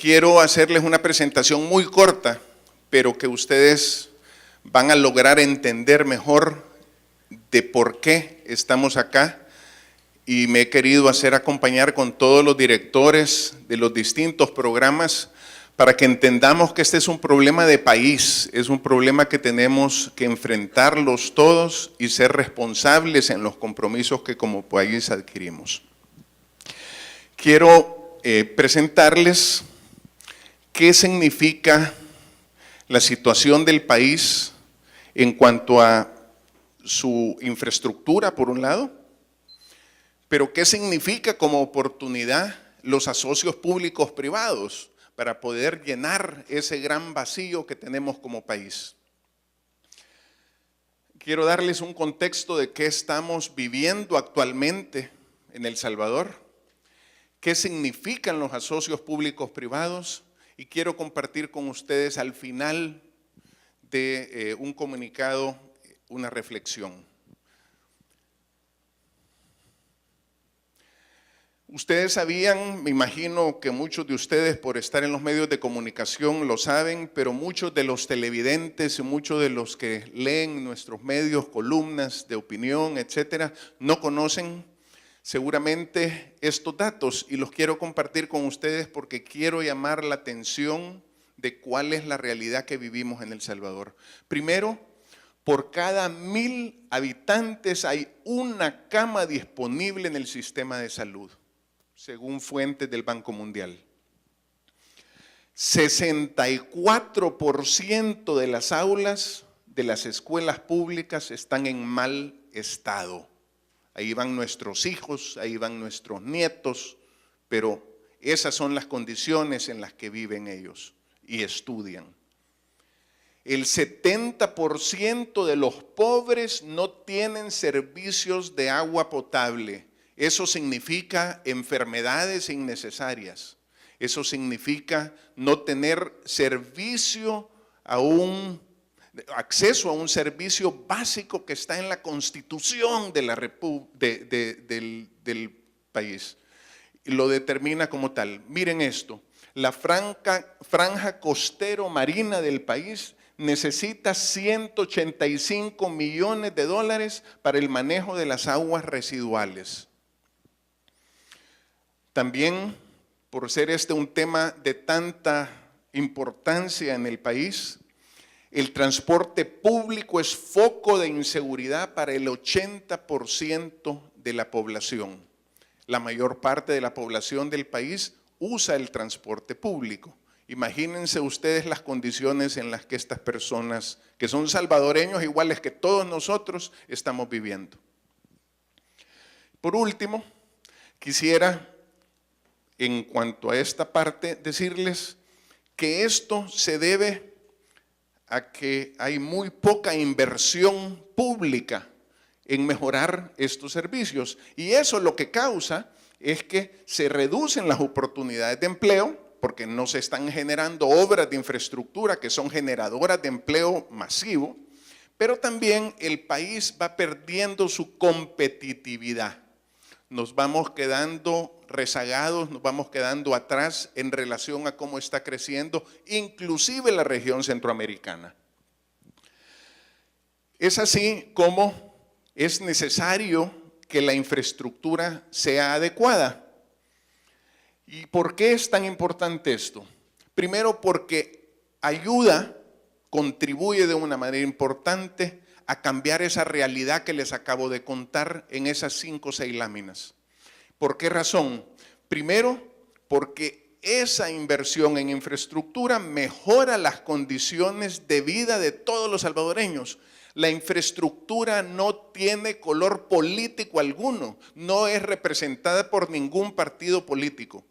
Quiero hacerles una presentación muy corta, pero que ustedes van a lograr entender mejor de por qué estamos acá, y me he querido hacer acompañar con todos los directores de los distintos programas para que entendamos que este es un problema de país, es un problema que tenemos que enfrentarlos todos y ser responsables en los compromisos que como país adquirimos. Quiero presentarles qué significa la situación del país en cuanto a su infraestructura, por un lado, pero qué significa como oportunidad los asocios públicos privados para poder llenar ese gran vacío que tenemos como país. Quiero darles un contexto de qué estamos viviendo actualmente en El Salvador, qué significan los asocios públicos privados, y quiero compartir con ustedes al final de un comunicado una reflexión. Ustedes sabían, me imagino que muchos de ustedes por estar en los medios de comunicación lo saben, pero muchos de los televidentes y muchos de los que leen nuestros medios, columnas de opinión, etcétera, no conocen seguramente estos datos, y los quiero compartir con ustedes porque quiero llamar la atención de cuál es la realidad que vivimos en El Salvador. Primero, por cada 1000 habitantes hay una cama disponible en el sistema de salud, según fuentes del Banco Mundial. 64% de las aulas de las escuelas públicas están en mal estado. Ahí van nuestros hijos, ahí van nuestros nietos, pero esas son las condiciones en las que viven ellos y estudian. El 70% de los pobres no tienen servicios de agua potable. Eso significa enfermedades innecesarias. Eso significa no tener acceso a un servicio básico que está en la Constitución de del país. Y lo determina como tal. Miren esto, la franja costero marina del país necesita $185 millones para el manejo de las aguas residuales. También, por ser este un tema de tanta importancia en el país, el transporte público es foco de inseguridad para el 80% de la población. La mayor parte de la población del país usa el transporte público. Imagínense ustedes las condiciones en las que estas personas, que son salvadoreños iguales que todos nosotros, estamos viviendo. Por último, quisiera, en cuanto a esta parte, decirles que esto se debe a que hay muy poca inversión pública en mejorar estos servicios, y eso lo que causa es que se reducen las oportunidades de empleo porque no se están generando obras de infraestructura que son generadoras de empleo masivo, pero también el país va perdiendo su competitividad. Nos vamos quedando rezagados, nos vamos quedando atrás en relación a cómo está creciendo, inclusive la región centroamericana. Es así como es necesario que la infraestructura sea adecuada. ¿Y por qué es tan importante esto? Primero, porque contribuye de una manera importante a cambiar esa realidad que les acabo de contar en esas 5 o 6 láminas. ¿Por qué razón? Primero, porque esa inversión en infraestructura mejora las condiciones de vida de todos los salvadoreños. La infraestructura no tiene color político alguno, no es representada por ningún partido político.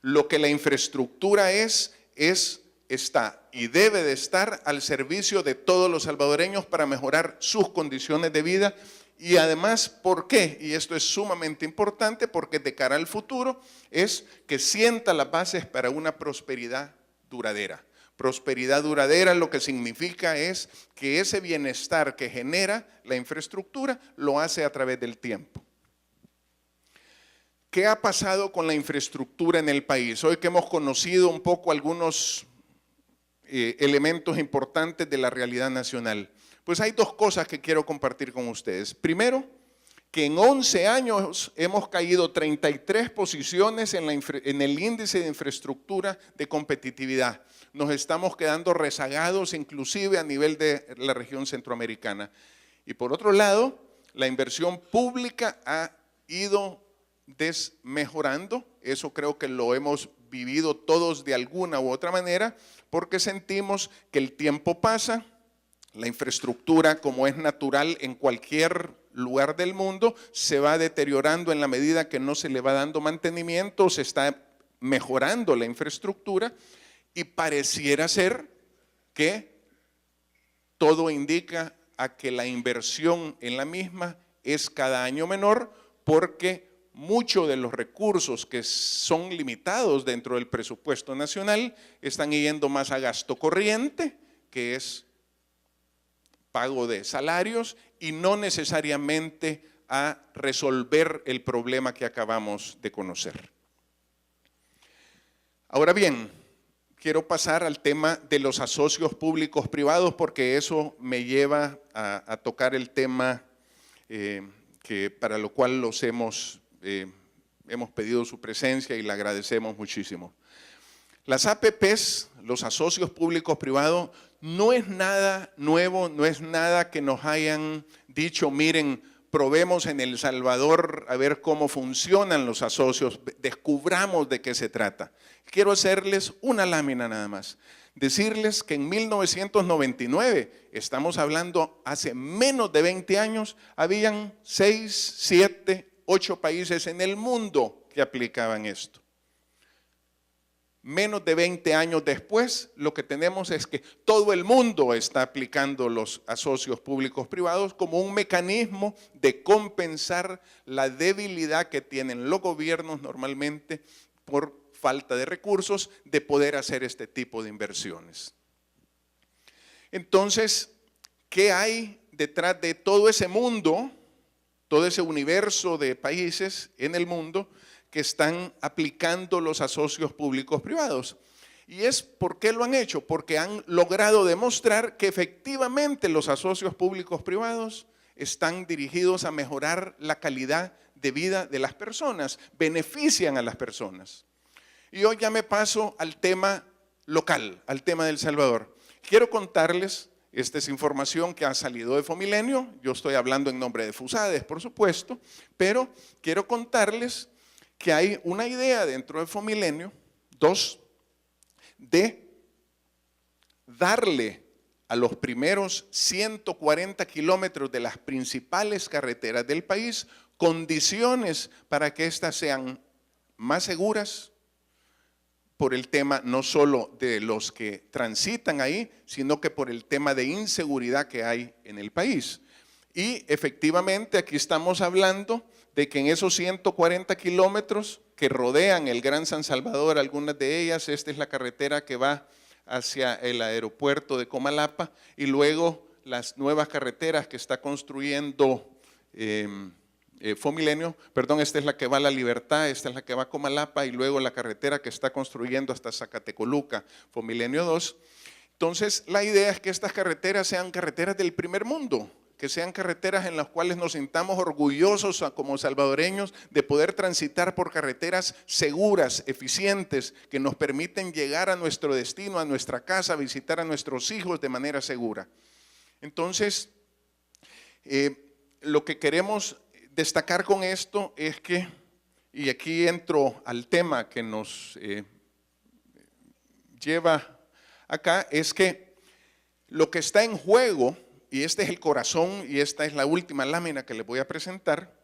Lo que la infraestructura está y debe de estar al servicio de todos los salvadoreños para mejorar sus condiciones de vida. Y además, ¿por qué? Y esto es sumamente importante porque de cara al futuro es que sienta las bases para una prosperidad duradera. Prosperidad duradera lo que significa es que ese bienestar que genera la infraestructura lo hace a través del tiempo. ¿Qué ha pasado con la infraestructura en el país? Hoy que hemos conocido un poco algunos elementos importantes de la realidad nacional, pues hay dos cosas que quiero compartir con ustedes. Primero, que en 11 años hemos caído 33 posiciones en el índice de infraestructura de competitividad. Nos estamos quedando rezagados inclusive a nivel de la región centroamericana. Y por otro lado, la inversión pública ha ido desmejorando. Eso creo que lo hemos vivido todos de alguna u otra manera, porque sentimos que el tiempo pasa, la infraestructura, como es natural en cualquier lugar del mundo, se va deteriorando en la medida que no se le va dando mantenimiento, se está mejorando la infraestructura y pareciera ser que todo indica a que la inversión en la misma es cada año menor, porque muchos de los recursos que son limitados dentro del presupuesto nacional están yendo más a gasto corriente, que es pago de salarios, y no necesariamente a resolver el problema que acabamos de conocer. Ahora bien, quiero pasar al tema de los asocios públicos privados, porque eso me lleva a tocar el tema para lo cual los hemos pedido su presencia y le agradecemos muchísimo. Las APPs, los asocios públicos privados, no es nada nuevo, no es nada que nos hayan dicho, miren, probemos en El Salvador a ver cómo funcionan los asocios, descubramos de qué se trata. Quiero hacerles una lámina nada más. Decirles que en 1999, estamos hablando hace menos de 20 años, habían 6, 7, 8 países en el mundo que aplicaban esto. Menos de 20 años después, lo que tenemos es que todo el mundo está aplicando los asocios públicos privados como un mecanismo de compensar la debilidad que tienen los gobiernos normalmente por falta de recursos de poder hacer este tipo de inversiones. Entonces, ¿qué hay detrás de todo ese mundo, todo ese universo de países en el mundo que están aplicando los asocios públicos privados? Y es ¿por qué lo han hecho? Porque han logrado demostrar que efectivamente los asocios públicos privados están dirigidos a mejorar la calidad de vida de las personas, benefician a las personas. Y hoy ya me paso al tema local, al tema de El Salvador. Quiero contarles, esta es información que ha salido de Fomilenio, yo estoy hablando en nombre de FUSADES, por supuesto, pero quiero contarles que hay una idea dentro de Fomilenio, de darle a los primeros 140 kilómetros de las principales carreteras del país condiciones para que éstas sean más seguras, por el tema no solo de los que transitan ahí, sino que por el tema de inseguridad que hay en el país. Y efectivamente aquí estamos hablando de que en esos 140 kilómetros que rodean el Gran San Salvador, algunas de ellas, esta es la carretera que va hacia el aeropuerto de Comalapa, y luego las nuevas carreteras que está construyendo Fomilenio, perdón, esta es la que va a La Libertad, esta es la que va a Comalapa, y luego la carretera que está construyendo hasta Zacatecoluca, Fomilenio 2. Entonces, la idea es que estas carreteras sean carreteras del primer mundo, que sean carreteras en las cuales nos sintamos orgullosos como salvadoreños de poder transitar por carreteras seguras, eficientes, que nos permiten llegar a nuestro destino, a nuestra casa, visitar a nuestros hijos de manera segura. Entonces, lo que queremos destacar con esto es que, y aquí entro al tema que nos lleva acá, es que lo que está en juego, y este es el corazón y esta es la última lámina que les voy a presentar,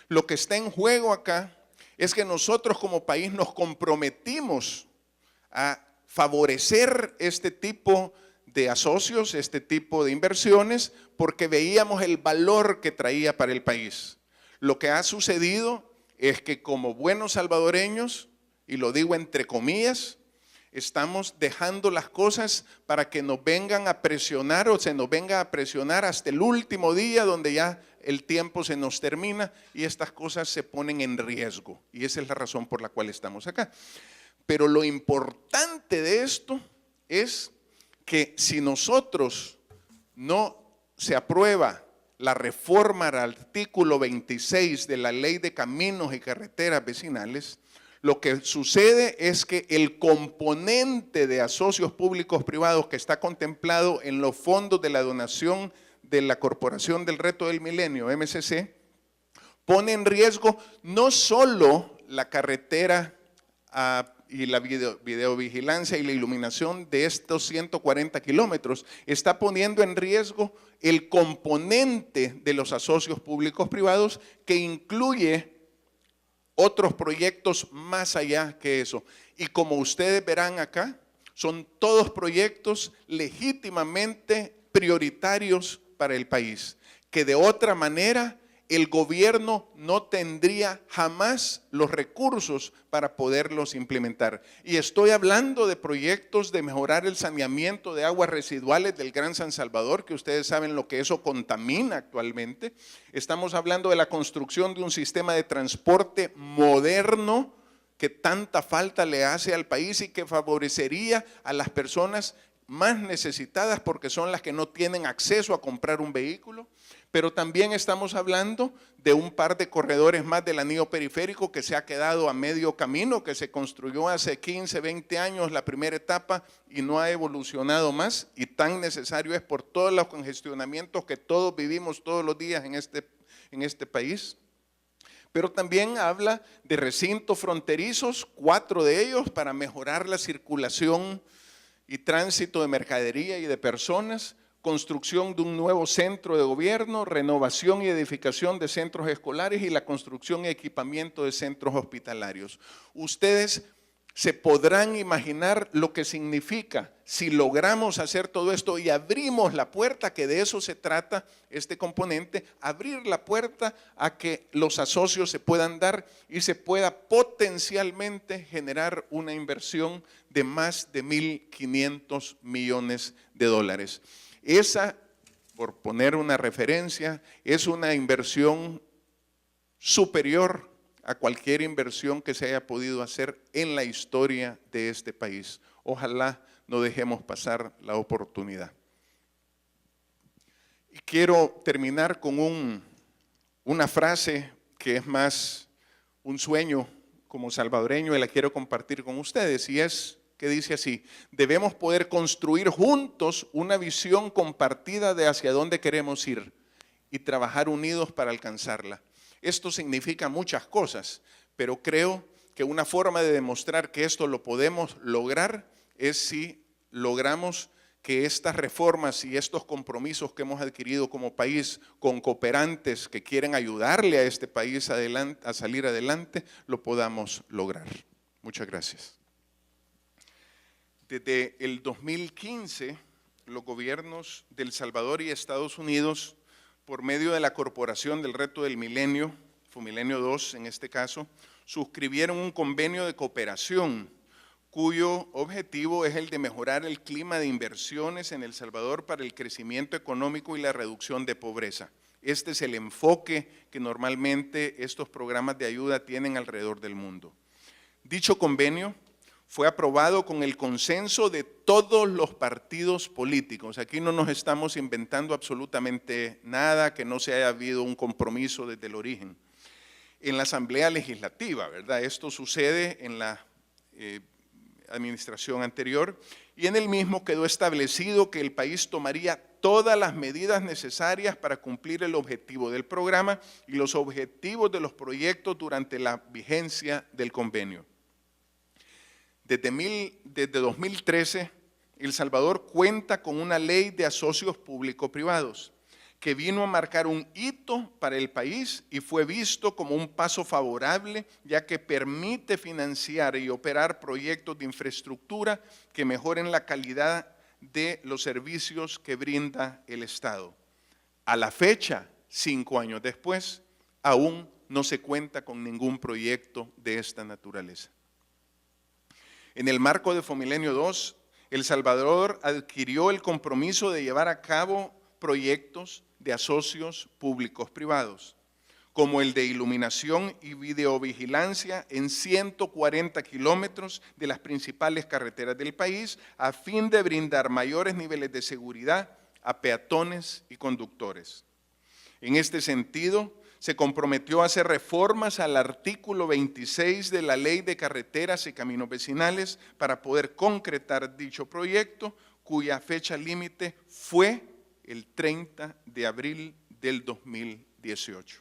lo que está en juego acá es que nosotros como país nos comprometimos a favorecer este tipo de asocios, este tipo de inversiones, porque veíamos el valor que traía para el país. Lo que ha sucedido es que como buenos salvadoreños, y lo digo entre comillas, Estamos dejando las cosas para que nos vengan a presionar o se nos venga a presionar hasta el último día donde ya el tiempo se nos termina y estas cosas se ponen en riesgo. Y esa es la razón por la cual estamos acá. Pero lo importante de esto es que si nosotros no se aprueba la reforma al artículo 26 de la Ley de Caminos y Carreteras Vecinales, lo que sucede es que el componente de asocios públicos privados que está contemplado en los fondos de la donación de la Corporación del Reto del Milenio, MCC, pone en riesgo no solo la carretera y la videovigilancia y la iluminación de estos 140 kilómetros, está poniendo en riesgo el componente de los asocios públicos privados que incluye otros proyectos más allá que eso. Y como ustedes verán acá, son todos proyectos legítimamente prioritarios para el país, que de otra manera el gobierno no tendría jamás los recursos para poderlos implementar. Y estoy hablando de proyectos de mejorar el saneamiento de aguas residuales del Gran San Salvador, que ustedes saben lo que eso contamina actualmente. Estamos hablando de la construcción de un sistema de transporte moderno que tanta falta le hace al país y que favorecería a las personas más necesitadas porque son las que no tienen acceso a comprar un vehículo. Pero también estamos hablando de un par de corredores más del anillo periférico que se ha quedado a medio camino, que se construyó hace 15, 20 años la primera etapa y no ha evolucionado más, y tan necesario es por todos los congestionamientos que todos vivimos todos los días en este país. Pero también habla de recintos fronterizos, 4 de ellos, para mejorar la circulación y tránsito de mercadería y de personas, construcción de un nuevo centro de gobierno, renovación y edificación de centros escolares y la construcción y equipamiento de centros hospitalarios. Ustedes se podrán imaginar lo que significa si logramos hacer todo esto y abrimos la puerta, que de eso se trata este componente, abrir la puerta a que los asocios se puedan dar y se pueda potencialmente generar una inversión de más de 1.500 millones de dólares. Esa, por poner una referencia, es una inversión superior a cualquier inversión que se haya podido hacer en la historia de este país. Ojalá no dejemos pasar la oportunidad. Y quiero terminar con una frase que es más un sueño como salvadoreño y la quiero compartir con ustedes, y es que dice así: debemos poder construir juntos una visión compartida de hacia dónde queremos ir y trabajar unidos para alcanzarla. Esto significa muchas cosas, pero creo que una forma de demostrar que esto lo podemos lograr es si logramos que estas reformas y estos compromisos que hemos adquirido como país con cooperantes que quieren ayudarle a este país a salir adelante, lo podamos lograr. Muchas gracias. Desde el 2015, los gobiernos de El Salvador y Estados Unidos, por medio de la Corporación del Reto del Milenio, Fumilenio 2 en este caso, suscribieron un convenio de cooperación cuyo objetivo es el de mejorar el clima de inversiones en El Salvador para el crecimiento económico y la reducción de pobreza. Este es el enfoque que normalmente estos programas de ayuda tienen alrededor del mundo. Dicho convenio fue aprobado con el consenso de todos los partidos políticos. Aquí no nos estamos inventando absolutamente nada, que no se haya habido un compromiso desde el origen. En la Asamblea Legislativa, ¿verdad? Esto sucede en la administración anterior, y en el mismo quedó establecido que el país tomaría todas las medidas necesarias para cumplir el objetivo del programa y los objetivos de los proyectos durante la vigencia del convenio. Desde 2013, El Salvador cuenta con una ley de asocios público-privados que vino a marcar un hito para el país y fue visto como un paso favorable, ya que permite financiar y operar proyectos de infraestructura que mejoren la calidad de los servicios que brinda el Estado. A la fecha, 5 años después, aún no se cuenta con ningún proyecto de esta naturaleza. En el marco de Fomilenio 2, El Salvador adquirió el compromiso de llevar a cabo proyectos de asocios públicos-privados, como el de iluminación y videovigilancia en 140 kilómetros de las principales carreteras del país, a fin de brindar mayores niveles de seguridad a peatones y conductores. En este sentido, se comprometió a hacer reformas al artículo 26 de la Ley de Carreteras y Caminos Vecinales para poder concretar dicho proyecto, cuya fecha límite fue el 30 de abril del 2018.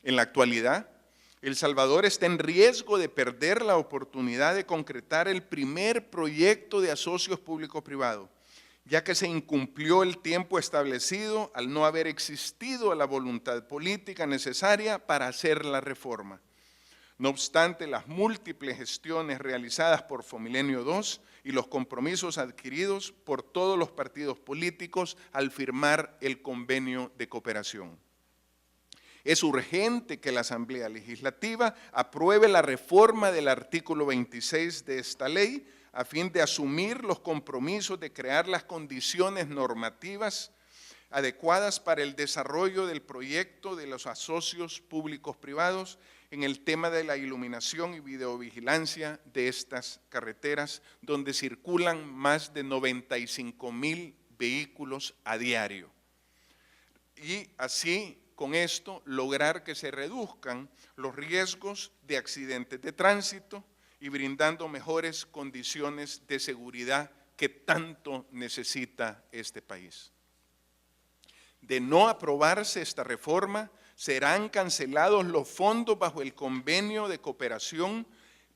En la actualidad, El Salvador está en riesgo de perder la oportunidad de concretar el primer proyecto de asocios público-privado, ya que se incumplió el tiempo establecido al no haber existido la voluntad política necesaria para hacer la reforma. No obstante, las múltiples gestiones realizadas por Fomilenio 2 y los compromisos adquiridos por todos los partidos políticos al firmar el convenio de cooperación. Es urgente que la Asamblea Legislativa apruebe la reforma del artículo 26 de esta ley a fin de asumir los compromisos de crear las condiciones normativas adecuadas para el desarrollo del proyecto de los asocios públicos-privados en el tema de la iluminación y videovigilancia de estas carreteras, donde circulan más de 95,000 vehículos a diario. Y así, con esto, lograr que se reduzcan los riesgos de accidentes de tránsito y brindando mejores condiciones de seguridad que tanto necesita este país. De no aprobarse esta reforma, serán cancelados los fondos bajo el convenio de cooperación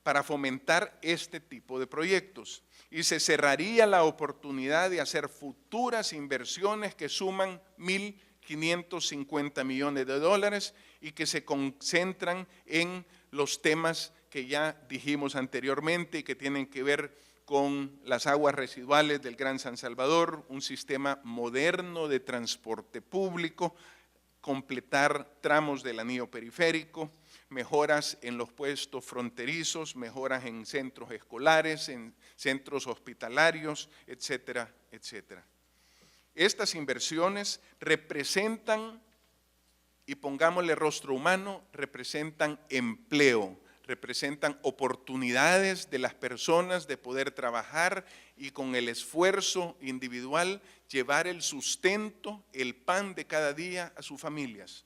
para fomentar este tipo de proyectos y se cerraría la oportunidad de hacer futuras inversiones que suman 1.550 millones de dólares y que se concentran en los temas que ya dijimos anteriormente y que tienen que ver con las aguas residuales del Gran San Salvador, un sistema moderno de transporte público, completar tramos del anillo periférico, mejoras en los puestos fronterizos, mejoras en centros escolares, en centros hospitalarios, etcétera, etcétera. Estas inversiones representan, y pongámosle rostro humano, representan empleo, representan oportunidades de las personas de poder trabajar y con el esfuerzo individual llevar el sustento, el pan de cada día a sus familias.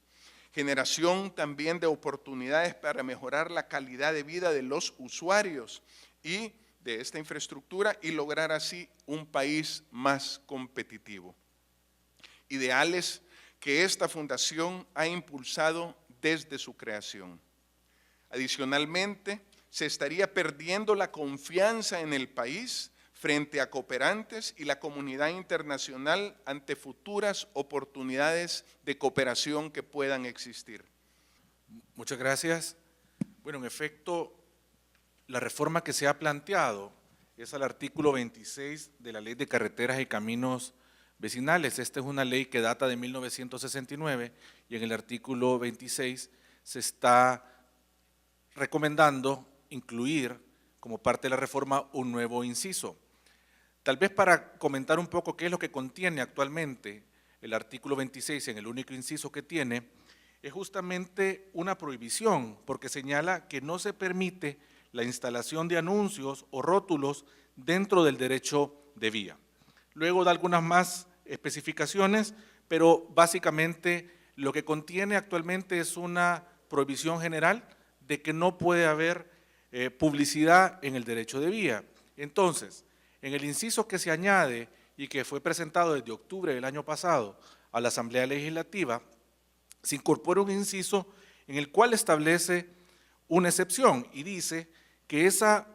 Generación también de oportunidades para mejorar la calidad de vida de los usuarios y de esta infraestructura y lograr así un país más competitivo. Ideales que esta fundación ha impulsado desde su creación. Adicionalmente, se estaría perdiendo la confianza en el país frente a cooperantes y la comunidad internacional ante futuras oportunidades de cooperación que puedan existir. Muchas gracias. Bueno, en efecto, la reforma que se ha planteado es al artículo 26 de la Ley de Carreteras y Caminos Vecinales. Esta es una ley que data de 1969 y en el artículo 26 se está recomendando incluir como parte de la reforma un nuevo inciso. Tal vez para comentar un poco qué es lo que contiene actualmente el artículo 26 en el único inciso que tiene, es justamente una prohibición porque señala que no se permite la instalación de anuncios o rótulos dentro del derecho de vía. Luego da algunas más especificaciones, pero básicamente lo que contiene actualmente es una prohibición general de que no puede haber publicidad en el derecho de vía. Entonces, en el inciso que se añade y que fue presentado desde octubre del año pasado a la Asamblea Legislativa, se incorpora un inciso en el cual establece una excepción y dice que esa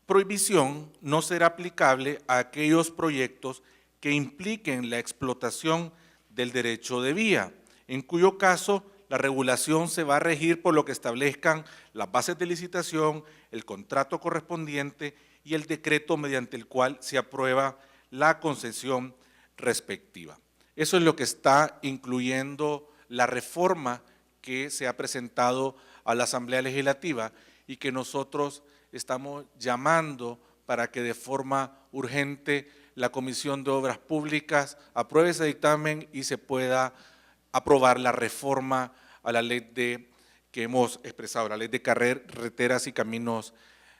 prohibición no será aplicable a aquellos proyectos que impliquen la explotación del derecho de vía, en cuyo caso la regulación se va a regir por lo que establezcan las bases de licitación, el contrato correspondiente y el decreto mediante el cual se aprueba la concesión respectiva. Eso es lo que está incluyendo la reforma que se ha presentado a la Asamblea Legislativa y que nosotros estamos llamando para que de forma urgente la Comisión de Obras Públicas apruebe ese dictamen y se pueda aprobar la reforma a la ley que hemos expresado, la ley de carreteras y caminos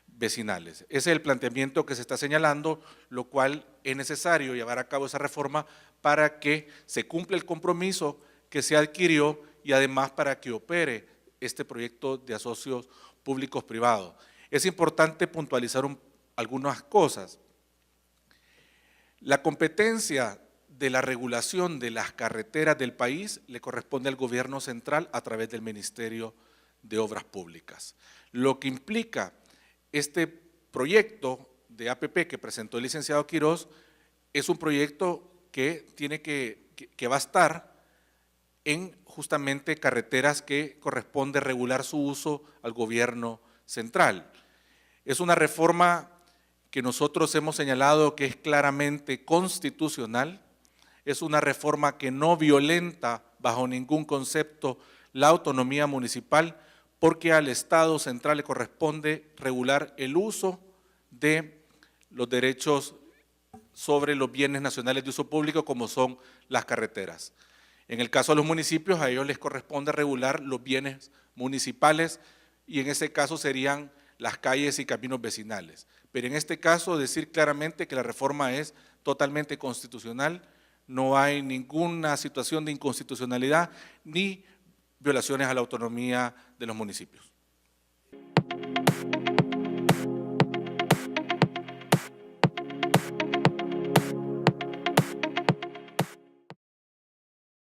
vecinales. Ese es el planteamiento que se está señalando, lo cual es necesario llevar a cabo esa reforma para que se cumpla el compromiso que se adquirió y además para que opere este proyecto de asocios públicos-privados. Es importante puntualizar algunas cosas. La competencia de la regulación de las carreteras del país le corresponde al gobierno central a través del Ministerio de Obras Públicas. Lo que implica este proyecto de APP que presentó el licenciado Quirós es un proyecto que va a estar en justamente carreteras que corresponde regular su uso al gobierno central. Es una reforma que nosotros hemos señalado que es claramente constitucional, es una reforma que no violenta bajo ningún concepto la autonomía municipal, porque al Estado central le corresponde regular el uso de los derechos sobre los bienes nacionales de uso público como son las carreteras. En el caso de los municipios, a ellos les corresponde regular los bienes municipales y en ese caso serían las calles y caminos vecinales. Pero en este caso decir claramente que la reforma es totalmente constitucional, no hay ninguna situación de inconstitucionalidad ni violaciones a la autonomía de los municipios.